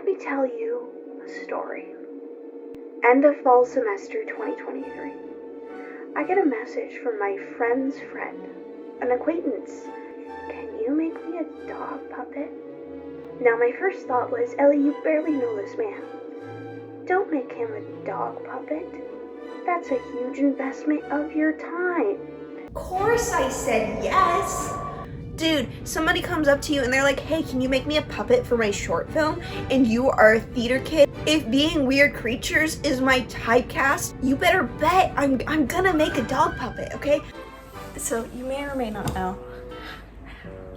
me tell you a story. End of fall semester 2023. I get a message from my friend's friend, an acquaintance. Can you make me a dog puppet? Now my first thought was, Ellie, you barely know this man. Don't make him a dog puppet. That's a huge investment of your time. Of course I said yes. Dude, somebody comes up to you and they're like, hey, can you make me a puppet for my short film? And you are a theater kid. If being weird creatures is my typecast, you better bet I'm gonna make a dog puppet, okay? So you may or may not know,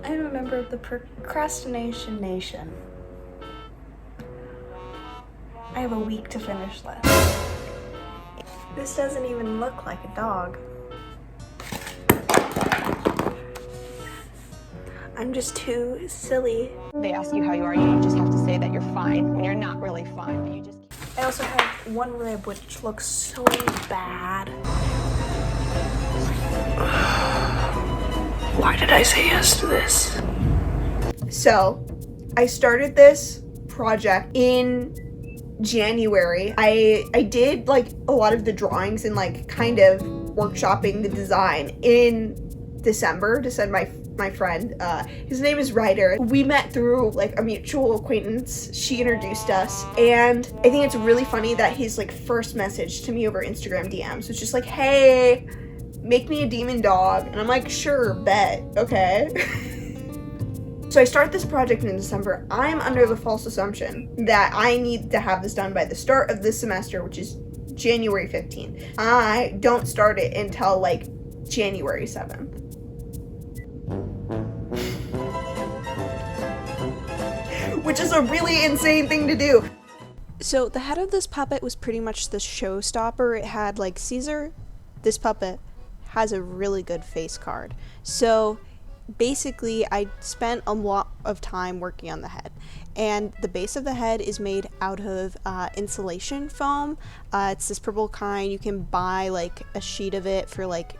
I'm a member of the Procrastination Nation. I have a week to finish this. This doesn't even look like a dog. I'm just too silly. They ask you how you are, you just have to say that you're fine when you're not really fine, but you just can't. I also have one rib which looks so bad. Why did I say yes to this? So, I started this project in January. I did like a lot of the drawings and like kind of workshopping the design in December to send my friend. His name is Ryder. We met through like a mutual acquaintance. She introduced us, and I think it's really funny that his like first message to me over Instagram DMs was just like, hey, make me a demon dog. And I'm like, sure, bet, okay. So I start this project in December. I'm under the false assumption that I need to have this done by the start of this semester, which is January 15th. I don't start it until like January 7th. Which is a really insane thing to do. So the head of this puppet was pretty much the showstopper. It had like Caesar. This puppet has a really good face card. So basically I spent a lot of time working on the head, and the base of the head is made out of insulation foam. It's this purple kind. You can buy like a sheet of it for like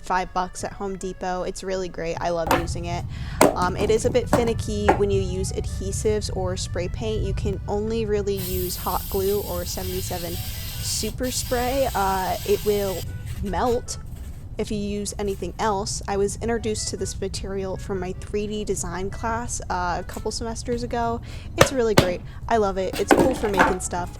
$5 at Home Depot. It's really great. I love using it. It is a bit finicky when you use adhesives or spray paint. You can only really use hot glue or 77 super spray. It will melt if you use anything else. I was introduced to this material from my 3D design class a couple semesters ago. It's really great. I love it. It's cool for making stuff.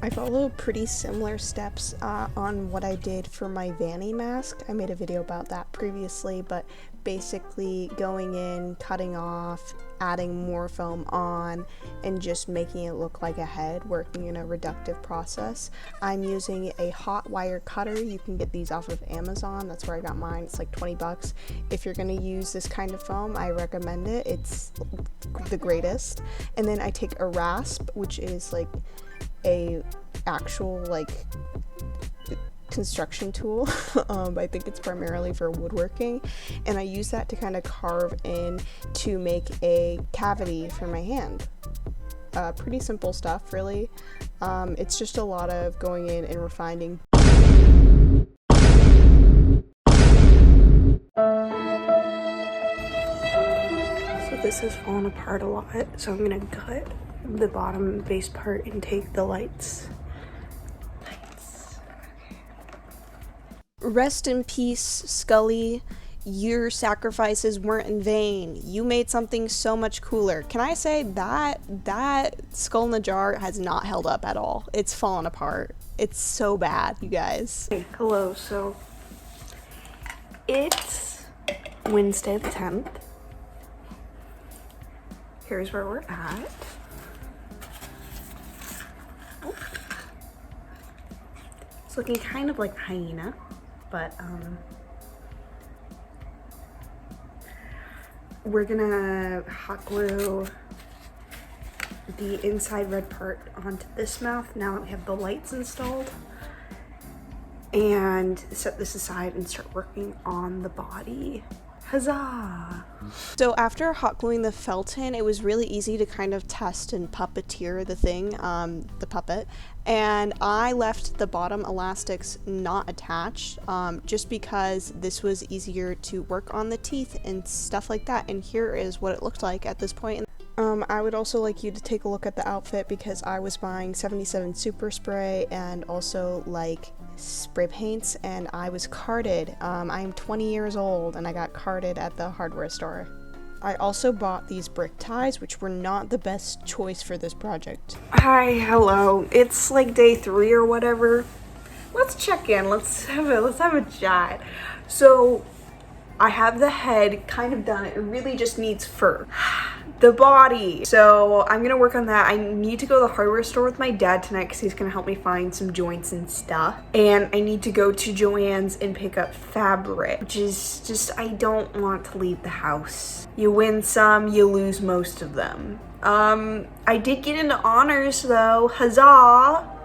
I follow pretty similar steps on what I did for my Vanny mask. I made a video about that previously, but basically going in, cutting off, adding more foam on, and just making it look like a head, working in a reductive process. I'm using a hot wire cutter. You can get these off of Amazon. That's where I got mine. It's like $20. If you're gonna use this kind of foam, I recommend it. It's the greatest. And then I take a rasp, which is like a actual like construction tool. I think it's primarily for woodworking, and I use that to kind of carve in to make a cavity for my hand. Pretty simple stuff, really. It's just a lot of going in and refining. So this has fallen apart a lot, so I'm gonna cut the bottom base part and take the lights. Rest in peace, Scully. Your sacrifices weren't in vain. You made something so much cooler. Can I say that skull in the jar has not held up at all. It's fallen apart. It's so bad, you guys. Hey, hello, so it's Wednesday the 10th. Here's where we're at. Oh. It's looking kind of like a hyena, but we're gonna hot glue the inside red part onto this mouth now that we have the lights installed, and set this aside and start working on the body. Huzzah! So after hot gluing the Felton, it was really easy to kind of test and puppeteer the thing, the puppet, and I left the bottom elastics not attached, just because this was easier to work on the teeth and stuff like that. And here is what it looked like at this point. I would also like you to take a look at the outfit because I was buying 77 Super Spray and also like spray paints, and I was carded. I'm 20 years old and I got carded at the hardware store. I also bought these brick ties, which were not the best choice for this project. Hi, hello. It's like day 3 or whatever. Let's check in. Let's have a chat. So I have the head kind of done. It really just needs fur. The body. So I'm gonna work on that. I need to go to the hardware store with my dad tonight because he's gonna help me find some joints and stuff. And I need to go to Joann's and pick up fabric, which is just, I don't want to leave the house. You win some, you lose most of them. I did get into honors though. Huzzah!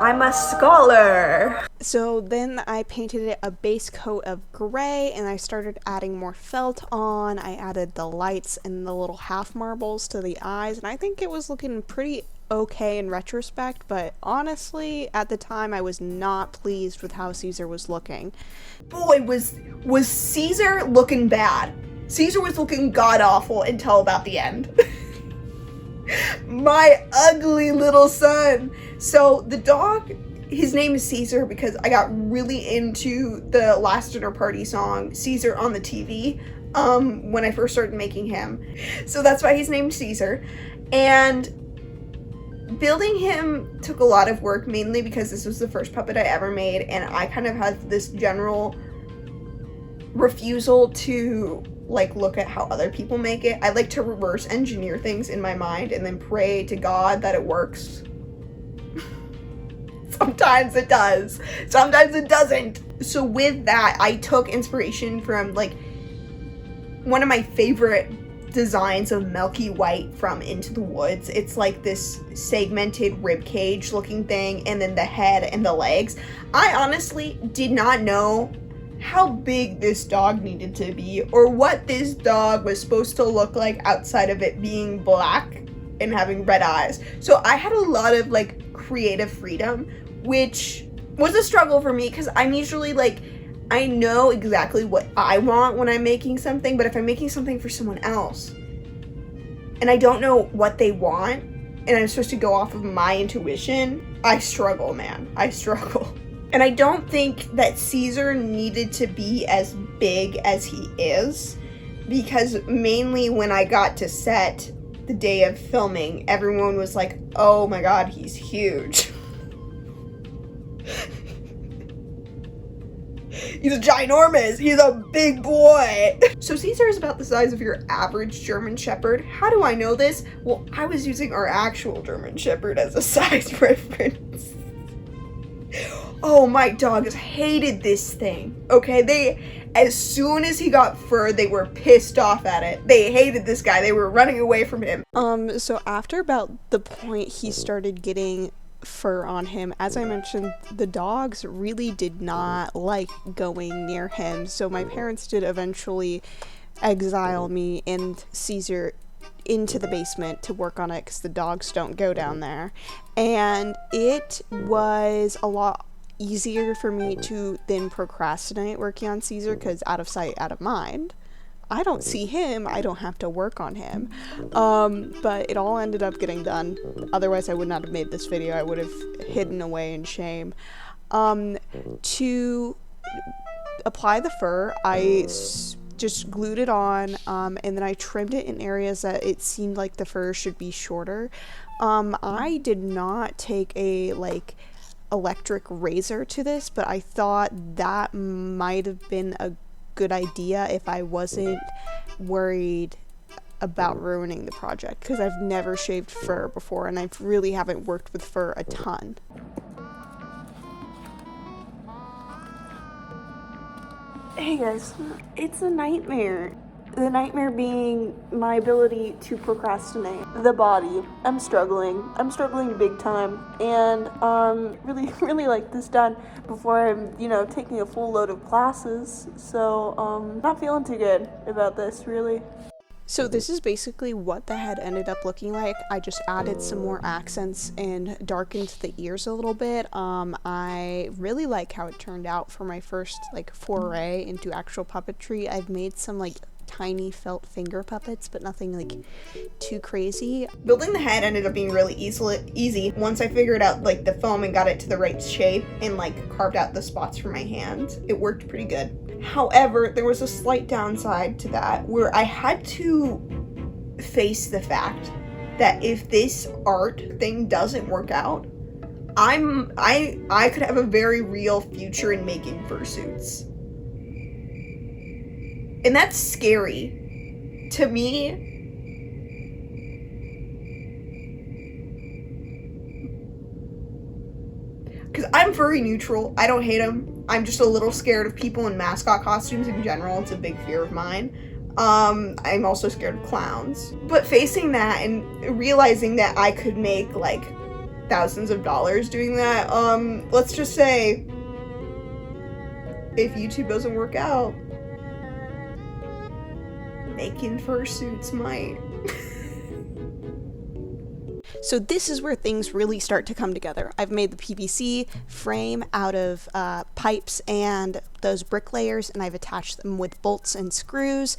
I'm a scholar. So then I painted it a base coat of gray and I started adding more felt on. I added the lights and the little half marbles to the eyes, and I think it was looking pretty okay in retrospect, but honestly at the time I was not pleased with how Caesar was looking. Boy, was Caesar looking bad. Caesar was looking god-awful until about the end. My ugly little son. So the dog, his name is Caesar because I got really into the Last Dinner Party song Caesar on the TV when I first started making him. So that's why he's named Caesar. And building him took a lot of work, mainly because this was the first puppet I ever made, and I kind of had this general refusal to like look at how other people make it. I like to reverse engineer things in my mind and then pray to God that it works. Sometimes it does, sometimes it doesn't. So with that, I took inspiration from like one of my favorite designs of Milky White from Into the Woods. It's like this segmented rib cage looking thing, and then the head and the legs. I honestly did not know how big this dog needed to be or what this dog was supposed to look like outside of it being black and having red eyes. So I had a lot of like creative freedom, which was a struggle for me because I'm usually like, I know exactly what I want when I'm making something, but if I'm making something for someone else and I don't know what they want and I'm supposed to go off of my intuition, I struggle, man. I struggle. And I don't think that Caesar needed to be as big as he is, because mainly when I got to set the day of filming, everyone was like, oh my god, he's huge. He's ginormous. He's a big boy. So Caesar is about the size of your average German Shepherd. How do I know this? Well, I was using our actual German Shepherd as a size reference. Oh, my dogs hated this thing. Okay, as soon as he got fur, they were pissed off at it. They hated this guy. They were running away from him. So after about the point he started getting fur on him, as I mentioned, the dogs really did not like going near him. So my parents did eventually exile me and Caesar into the basement to work on it because the dogs don't go down there. And it was a lot easier for me to then procrastinate working on Caesar because out of sight, out of mind. I don't see him, I don't have to work on him. But it all ended up getting done. Otherwise I would not have made this video. I would have hidden away in shame. To apply the fur, I just glued it on, and then I trimmed it in areas that it seemed like the fur should be shorter. I did not take a like electric razor to this, but I thought that might have been a good idea if I wasn't worried about ruining the project, because I've never shaved fur before and I really haven't worked with fur a ton. Hey guys, it's a nightmare. The nightmare being my ability to procrastinate. The body. I'm struggling big time, and really like this done before I'm, taking a full load of classes. So not feeling too good about this, really. So this is basically what the head ended up looking like. I just added some more accents and darkened the ears a little bit. I really like how it turned out for my first foray into actual puppetry. I've made some tiny felt finger puppets, but nothing like too crazy. Building the head ended up being really easy once I figured out like the foam and got it to the right shape and like carved out the spots for my hands. It worked pretty good. However, there was a slight downside to that where I had to face the fact that if this art thing doesn't work out, I could have a very real future in making fursuits. And that's scary to me. Because I'm furry neutral. I don't hate them. I'm just a little scared of people in mascot costumes in general. It's a big fear of mine. I'm also scared of clowns. But facing that and realizing that I could make like thousands of dollars doing that, let's just say if YouTube doesn't work out, making fursuits might. So this is where things really start to come together. I've made the PVC frame out of pipes and those brick layers, and I've attached them with bolts and screws.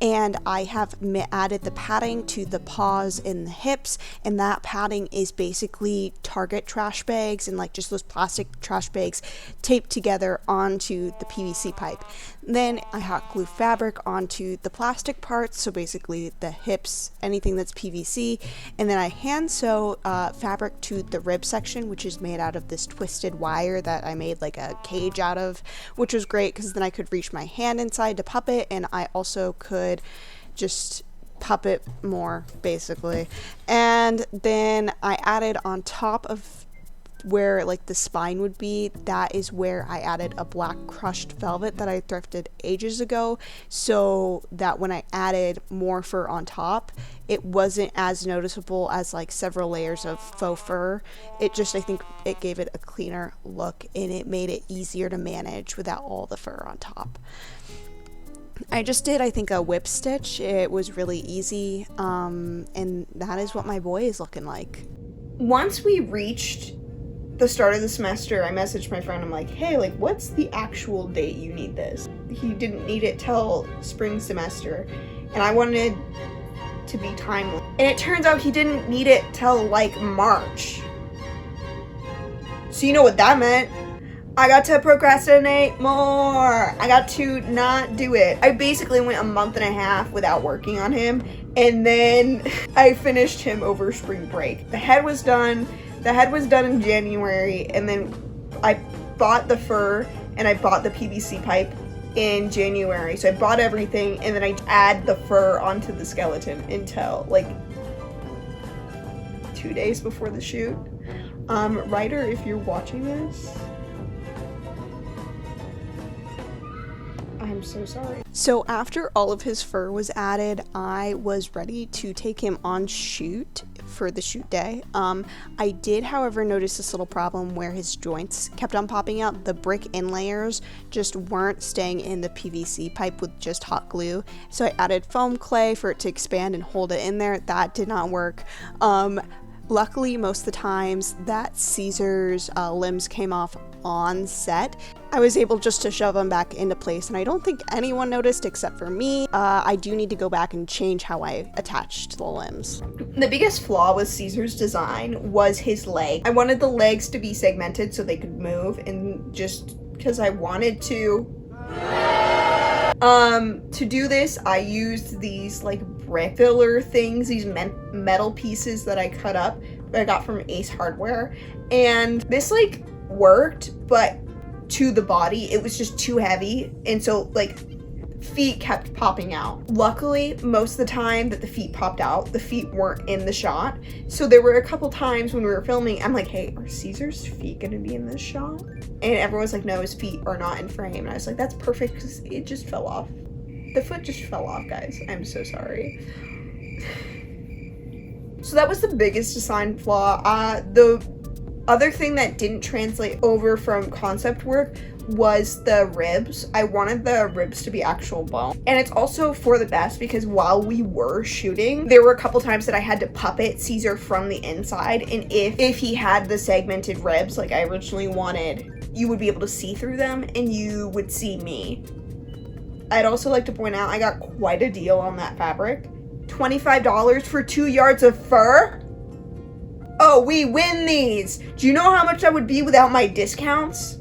And I have added the padding to the paws and the hips, and that padding is basically Target trash bags and like just those plastic trash bags taped together onto the PVC pipe. Then I hot glue fabric onto the plastic parts, so basically the hips, anything that's PVC, and then I hand sew fabric to the rib section, which is made out of this twisted wire that I made like a cage out of, which was great because then I could reach my hand inside to puppet, and I also could just puppet more basically. And then I added on top of where like the spine would be, that is where I added a black crushed velvet that I thrifted ages ago, so that when I added more fur on top, it wasn't as noticeable as like several layers of faux fur. It just, I think it gave it a cleaner look and it made it easier to manage without all the fur on top. I just did, I think, a whip stitch. It was really easy, and that is what my boy is looking like. Once we reached the start of the semester, I messaged my friend. I'm like, hey, like, what's the actual date you need this? He didn't need it till spring semester, and I wanted to be timely. And it turns out he didn't need it till, like, March. So you know what that meant? I got to procrastinate more. I got to not do it. I basically went a month and a half without working on him, and then I finished him over spring break. The head was done in January, and then I bought the fur and I bought the PVC pipe in January. So I bought everything, and then I add the fur onto the skeleton until like 2 days before the shoot. Ryder, if you're watching this, I'm so sorry. So after all of his fur was added, I was ready to take him on shoot for the shoot day. I did, however, notice this little problem where his joints kept on popping out. The brick inlayers just weren't staying in the PVC pipe with just hot glue. So I added foam clay for it to expand and hold it in there. That did not work. Luckily, most of the times that Caesar's limbs came off on set, I was able just to shove them back into place, and I don't think anyone noticed except for me. I do need to go back and change how I attached the limbs. The biggest flaw with Caesar's design was his leg. I wanted the legs to be segmented so they could move, and just because I wanted to. To do this, I used these like brick filler things, these metal pieces that I cut up that I got from Ace Hardware, and this like worked, but to the body it was just too heavy, and so like feet kept popping out. Luckily, most of the time that the feet popped out, the feet weren't in the shot. So there were a couple times when we were filming, I'm like, hey, are Caesar's feet gonna be in this shot? And everyone was like, no, his feet are not in frame. And I was like, that's perfect because it just fell off. The foot just fell off, guys. I'm so sorry. So that was the biggest design flaw. The other thing that didn't translate over from concept work was the ribs. I wanted the ribs to be actual bone. And it's also for the best because while we were shooting, there were a couple times that I had to puppet Caesar from the inside. And if he had the segmented ribs like I originally wanted, you would be able to see through them and you would see me. I'd also like to point out I got quite a deal on that fabric. $25 for 2 yards of fur? Oh, we win these! Do you know how much that would be without my discounts?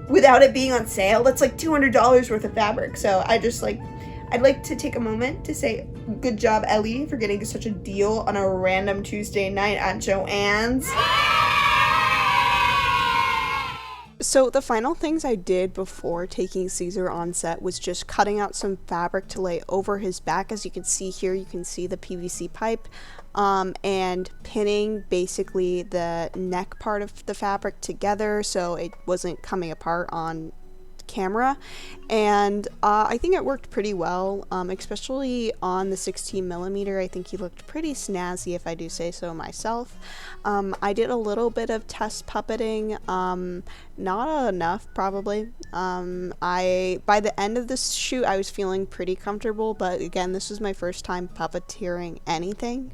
Without it being on sale? That's like $200 worth of fabric. So I'd like to take a moment to say good job, Ellie, for getting such a deal on a random Tuesday night at Joann's. So the final things I did before taking Caesar on set was just cutting out some fabric to lay over his back. As you can see here, you can see the PVC pipe, and pinning basically the neck part of the fabric together so it wasn't coming apart on camera. And I think it worked pretty well, especially on the 16mm. I think he looked pretty snazzy, if I do say so myself. I did a little bit of test puppeting, not enough probably. By the end of this shoot I was feeling pretty comfortable, but again, this was my first time puppeteering anything,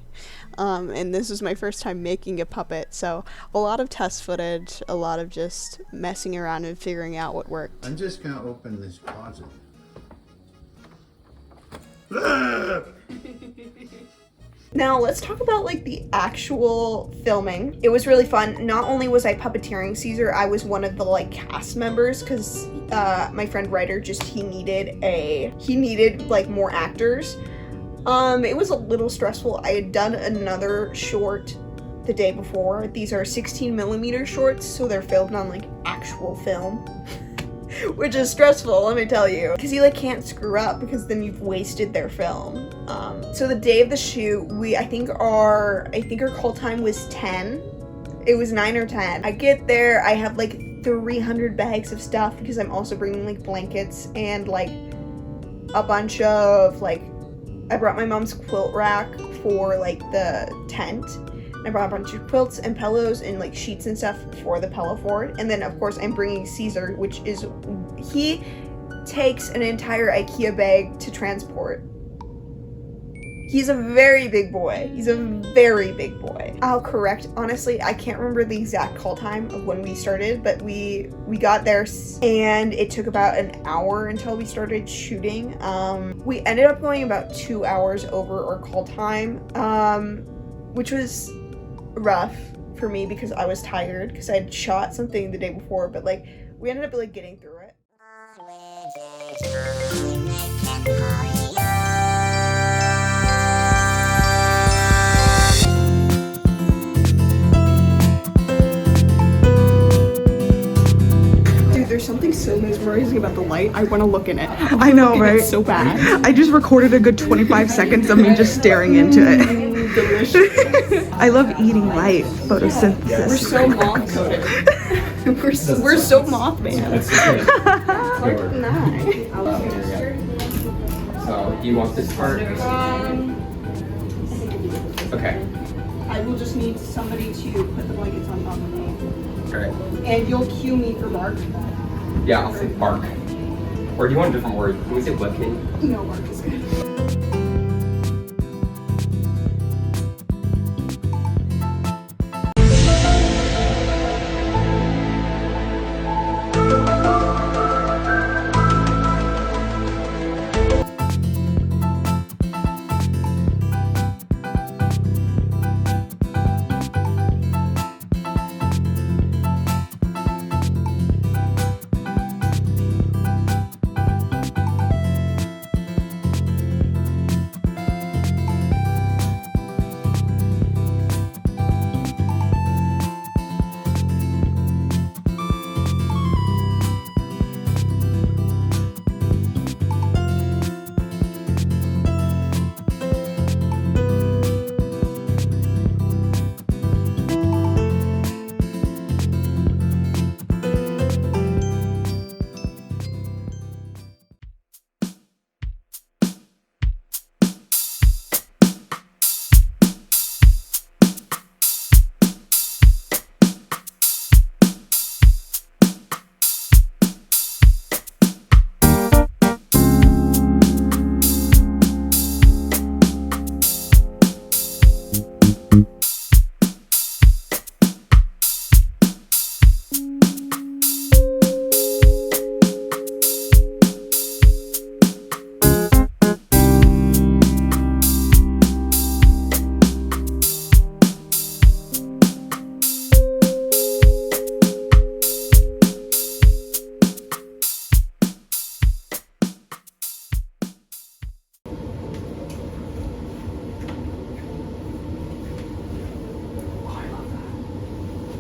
and this was my first time making a puppet, so a lot of test footage, a lot of just messing around and figuring out what worked. I'm just gonna open this closet. Now let's talk about like the actual filming. It was really fun. Not only was I puppeteering Caesar, I was one of the like cast members because my friend Ryder he needed like more actors. It was a little stressful. I had done another short the day before. These are 16mm shorts, so they're filmed on like actual film. Which is stressful, let me tell you, because you like can't screw up because then you've wasted their film. So the day of the shoot, I think our call time was 10. It was 9 or 10. I get there, I have like 300 bags of stuff because I'm also bringing like blankets and like a bunch of like, I brought my mom's quilt rack for like the tent. I brought a bunch of quilts and pillows and like sheets and stuff for the pillow fort. And then of course I'm bringing Caesar, which is, he takes an entire IKEA bag to transport. He's a very big boy. He's a very big boy. I'll correct, honestly, I can't remember the exact call time of when we started, but we got there and it took about an hour until we started shooting. We ended up going about 2 hours over our call time, which was rough for me because I was tired because I'd shot something the day before, but like we ended up like getting through it. Dude, there's something so mesmerizing about the light. I want to look in it. I know, right? So bad. I just recorded a good 25 seconds of me just staring into it. Delicious. I love eating light, photosynthesis. We're so moth coated. we're so Mothman. So, you want this part? Okay. I will just need somebody to put the blankets on top of me. Alright. And you'll cue me for bark. Yeah, I'll say bark. Or do you want a different word? Can we say webkin? No, bark is good.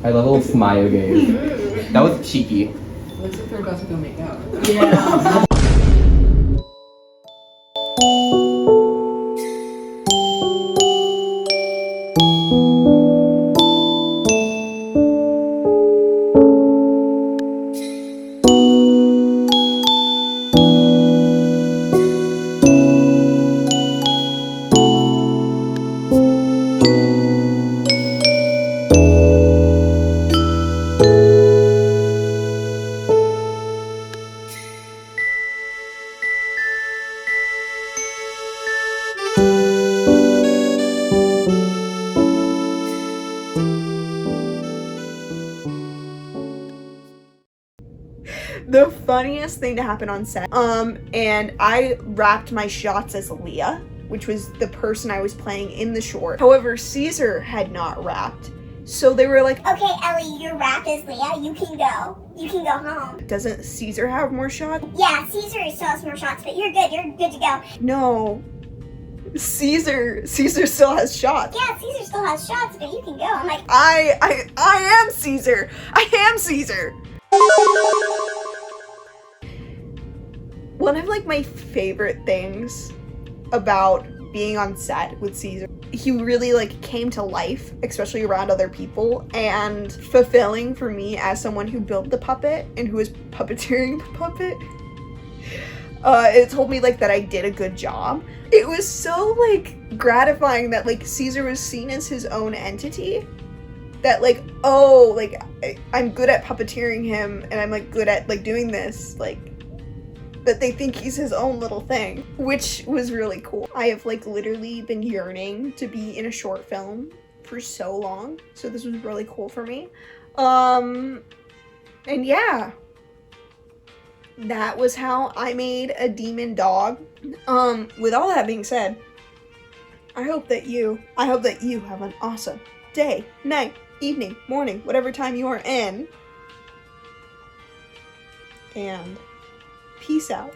I love a little smile gaze. That was cheeky. Looks like they're about to go make out. Yeah. The funniest thing to happen on set, and I wrapped my shots as Leah, which was the person I was playing in the short. However, Caesar had not wrapped, so they were like, Okay, Ellie, your wrap is Leah. You can go. You can go home. doesn't Caesar have more shots? Yeah, Caesar still has more shots, but you're good. You're good to go. No. Caesar still has shots. Yeah, Caesar still has shots, but you can go. I'm like, I am Caesar. I am Caesar. One of like my favorite things about being on set with Caesar, he really like came to life, especially around other people, and fulfilling for me as someone who built the puppet and who was puppeteering the puppet. It told me like that I did a good job. It was so like gratifying that like Caesar was seen as his own entity. That like, oh, like I'm good at puppeteering him and I'm like good at like doing this, like that they think he's his own little thing, which was really cool. I have like literally been yearning to be in a short film for so long, so this was really cool for me. And yeah, that was how I made a demon dog. With all that being said, I hope that you have an awesome day, night, evening, morning, whatever time you are in. And peace out.